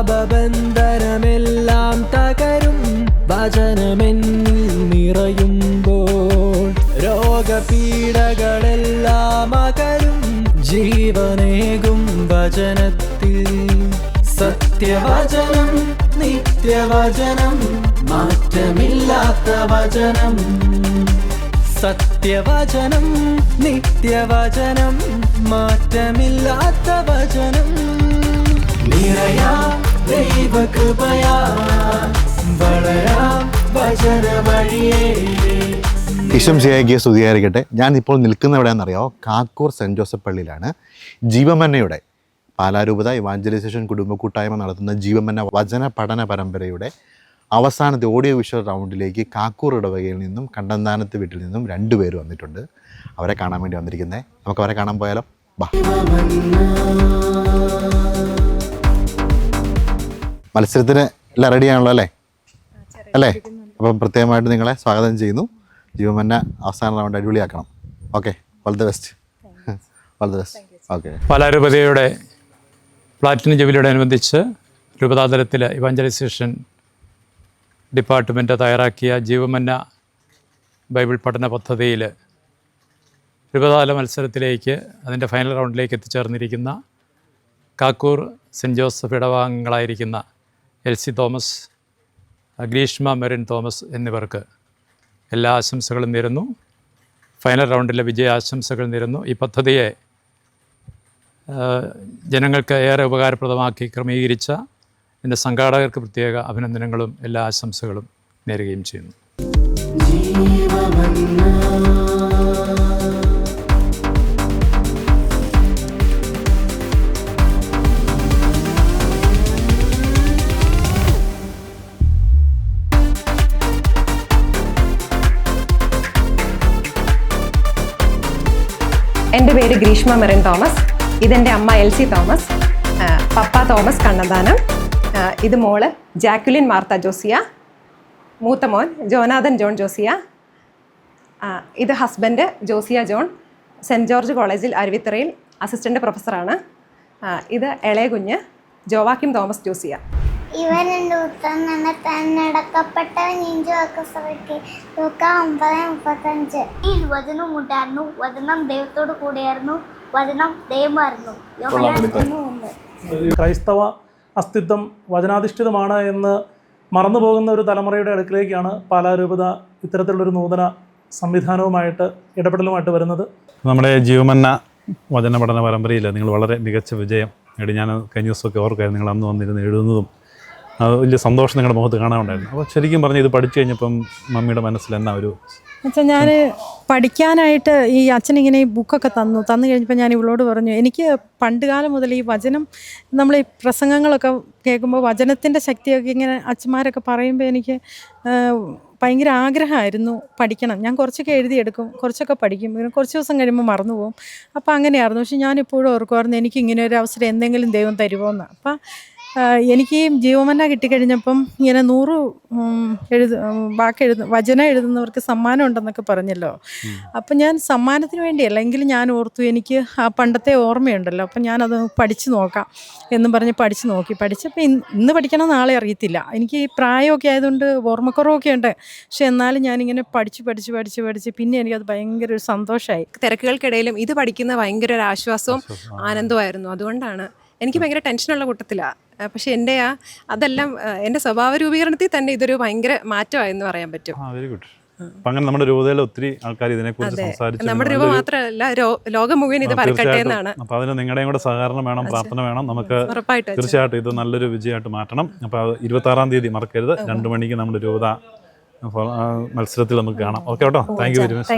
പാപബന്ധനമെല്ലാം തകരും വചനമെന്നിൽ നിറയുമ്പോൾ. രോഗപീഠകളെല്ലാം അകലും ജീവനേകും വചനത്തിൽ. സത്യവചനം നിത്യവചനം മാറ്റമില്ലാത്ത വചനം. സത്യവചനം നിത്യവചനം മാറ്റമില്ലാത്ത വചനം. നിറയാം ദൈവകൃപയാ വളരാം വചന വഴിയേ. ഈശംസിഹായിക്ക് സ്തുതിയായിരിക്കട്ടെ. ഞാൻ ഇപ്പോൾ നിൽക്കുന്ന എവിടെയാണെന്നറിയാമോ? കാക്കൂർ സെൻറ്റ് ജോസഫ് പള്ളിയിലാണ്. ജീവമന്നയുടെ പാലാരൂപത ഇവാഞ്ചലൈസേഷൻ കുടുംബ കൂട്ടായ്മ നടത്തുന്ന ജീവമന്ന വചന പഠന പരമ്പരയുടെ അവസാനത്തെ ഓഡിയോ വിഷ്വൽ റൗണ്ടിലേക്ക് കാക്കൂർ ഇടവകയിൽ നിന്നും കണ്ടന്താനത്ത് വീട്ടിൽ നിന്നും 2 പേര് വന്നിട്ടുണ്ട്. അവരെ കാണാൻ വേണ്ടി വന്നിരിക്കുന്നത്. നമുക്ക് അവരെ കാണാൻ പോയാലോ? ബാ. മത്സരത്തിന് എല്ലാം റെഡിയാണല്ലോ അല്ലേ? അപ്പം പ്രത്യേകമായിട്ട് നിങ്ങളെ സ്വാഗതം ചെയ്യുന്നു. ജീവമന്ന അവസാന റൗണ്ട് അടിപൊളിയാക്കണം. Okay, all the best. All the best. Okay. പാലാരൂപതയുടെ പ്ലാറ്റിനം ജൂബിലിയോടനുബന്ധിച്ച് രൂപതാതലത്തിൽ ഇവാഞ്ചലൈസേഷൻ ഡിപ്പാർട്ട്മെൻറ്റ് തയ്യാറാക്കിയ ജീവമന്ന ബൈബിൾ പഠന പദ്ധതിയിൽ രൂപതാതല മത്സരത്തിലേക്ക് അതിൻ്റെ ഫൈനൽ റൗണ്ടിലേക്ക് എത്തിച്ചേർന്നിരിക്കുന്ന കാക്കൂർ സെൻറ്റ് ജോസഫ് ഇടവകങ്ങളായിരിക്കുന്ന എൽസി തോമസ്, ഗ്രീഷ്മ മെറിൻ തോമസ് എന്നിവർക്ക് എല്ലാ ആശംസകളും നേരുന്നു. ഫൈനൽ റൗണ്ടിലെ വിജയാശംസകൾ നേരുന്നു. ഈ പദ്ധതിയെ ജനങ്ങൾക്ക് ഏറെ ഉപകാരപ്രദമാക്കി ക്രമീകരിച്ച എൻ്റെ സംഘാടകർക്ക് പ്രത്യേക അഭിനന്ദനങ്ങളും എല്ലാ ആശംസകളും നേരുകയും ചെയ്യുന്നു. എൻ്റെ പേര് ഗ്രീഷ്മ മെറിൻ തോമസ്. ഇതെൻ്റെ അമ്മ എൽസി തോമസ്. പപ്പ തോമസ് കണ്ണന്താനം. ഇത് മോള് ജാക്വലിൻ മാർത്ത ജോസിയ. മൂത്ത മോൻ ജോനാഥൻ ജോൺ ജോസിയ. ഇത് ഹസ്ബൻഡ് ജോസിയ ജോൺ, സെൻറ്റ് ജോർജ് കോളേജിൽ അരുവിത്തറയിൽ അസിസ്റ്റൻ്റ് പ്രൊഫസറാണ്. ഇത് ഇളയ കുഞ്ഞ് ജോവാക്കിം തോമസ് ജോസിയ. ഇവർ 2 ഉത്തരം തന്നെ തെരഞ്ഞെടുക്കപ്പെട്ടവൻ സഭയ്ക്ക് ലൂക്ക 9:35. ഈ വചനം ഉണ്ടായിരുന്നു, വചനം ദൈവത്തോട് കൂടിയായിരുന്നു, വചനം ദൈവമായിരുന്നു. ക്രൈസ്തവ അസ്തിത്വം വചനാധിഷ്ഠിതമാണ് എന്ന് മറന്നു പോകുന്ന ഒരു തലമുറയുടെ അടുക്കിലേക്കാണ് പാലാരൂപത ഇത്തരത്തിലുള്ളൊരു നൂതന സംവിധാനവുമായിട്ട് ഇടപെടലുമായിട്ട് വരുന്നത്. നമ്മുടെ ജീവമന്ന വചന പഠന പരമ്പരയിൽ നിങ്ങൾ വളരെ മികച്ച വിജയം നേടി. ഞാൻ കഴിഞ്ഞ ദിവസമൊക്കെ ഓർക്കായിരുന്നു നിങ്ങൾ അന്ന് വന്നിരുന്ന് എഴുതുന്നതും. വലിയ സന്തോഷം നിങ്ങളുടെ മുഖത്ത് കാണാനുണ്ടായിരുന്നു. അപ്പോൾ ശരിക്കും പറഞ്ഞാൽ ഇത് പഠിച്ചു കഴിഞ്ഞപ്പം മമ്മിയുടെ മനസ്സിൽ എന്നാ ഒരു അച്ഛൻ, ഞാൻ പഠിക്കാനായിട്ട് ഈ അച്ഛനിങ്ങനെ ഈ ബുക്കൊക്കെ തന്നു കഴിഞ്ഞപ്പോൾ ഞാൻ ഇവളോട് പറഞ്ഞു, എനിക്ക് പണ്ട് കാലം മുതൽ ഈ വചനം, നമ്മൾ ഈ പ്രസംഗങ്ങളൊക്കെ കേൾക്കുമ്പോൾ വചനത്തിൻ്റെ ശക്തിയൊക്കെ ഇങ്ങനെ അച്ഛന്മാരൊക്കെ പറയുമ്പോൾ എനിക്ക് ഭയങ്കര ആഗ്രഹമായിരുന്നു പഠിക്കണം. ഞാൻ കുറച്ചൊക്കെ എഴുതിയെടുക്കും, കുറച്ചൊക്കെ പഠിക്കും, പിന്നെ കുറച്ച് ദിവസം കഴിയുമ്പോൾ മറന്നു പോകും. അപ്പോൾ അങ്ങനെയായിരുന്നു. പക്ഷെ ഞാനിപ്പോഴും ഓർക്കുമായിരുന്നു എനിക്കിങ്ങനെ ഒരു അവസരം എന്തെങ്കിലും ദൈവം തരുമോയെന്ന്. അപ്പം എനിക്ക് ഈ ജീവമന്ന കിട്ടിക്കഴിഞ്ഞപ്പം ഇങ്ങനെ 100 വചനം എഴുതുന്നവർക്ക് സമ്മാനം ഉണ്ടെന്നൊക്കെ പറഞ്ഞല്ലോ. അപ്പം ഞാൻ സമ്മാനത്തിന് വേണ്ടിയല്ല, എങ്കിലും ഞാൻ ഓർത്തു എനിക്ക് ആ പണ്ടത്തെ ഓർമ്മയുണ്ടല്ലോ, അപ്പം ഞാനത് പഠിച്ചു നോക്കാം എന്നും പറഞ്ഞ് പഠിച്ചപ്പോൾ ഇന്ന് പഠിക്കണം, നാളെ അറിയത്തില്ല. എനിക്ക് ഈ പ്രായമൊക്കെ ആയതുകൊണ്ട് ഓർമ്മക്കുറവൊക്കെ ഉണ്ട്. പക്ഷെ എന്നാലും ഞാനിങ്ങനെ പഠിച്ച് പിന്നെ എനിക്കത് ഭയങ്കര ഒരു സന്തോഷമായി. തിരക്കുകൾക്കിടയിലും ഇത് പഠിക്കുന്ന ഭയങ്കര ഒരു ആശ്വാസവും ആനന്ദമായിരുന്നു. അതുകൊണ്ടാണ് എനിക്ക് ഭയങ്കര ടെൻഷനുള്ള കൂട്ടത്തിലാണ്. പക്ഷെ അതെല്ലാം എൻ്റെ സ്വഭാവ രൂപീകരണത്തിൽ തന്നെ ഇതൊരു ഭയങ്കര മാറ്റമായെന്ന് പറയാൻ പറ്റും. Very good. അങ്ങനെ നമ്മുടെ രൂപതയിൽ ഒത്തിരി ആൾക്കാർ ഇതിനെക്കുറിച്ച് സംസാരിച്ചു. നമ്മുടെ രൂപ മാത്രമല്ല, ലോകം മുഴുവൻ ഇത് പരക്കട്ടെ എന്നാണ്. അപ്പോൾ അതിന് നിങ്ങളുടെയും കൂടെ സഹകരണം വേണം, പ്രാർത്ഥന വേണം. നമുക്ക് തീർച്ചയായിട്ടും ഇത് നല്ലൊരു വിജയമായിട്ട് മാറ്റണം. അപ്പോൾ 26-ാം തീയതി മറക്കരുത്, 2 മണിക്ക് നമ്മുടെ രൂപത മത്സരത്തിൽ നമുക്ക് കാണാം. ഓക്കെ കേട്ടോ. Thank you very much.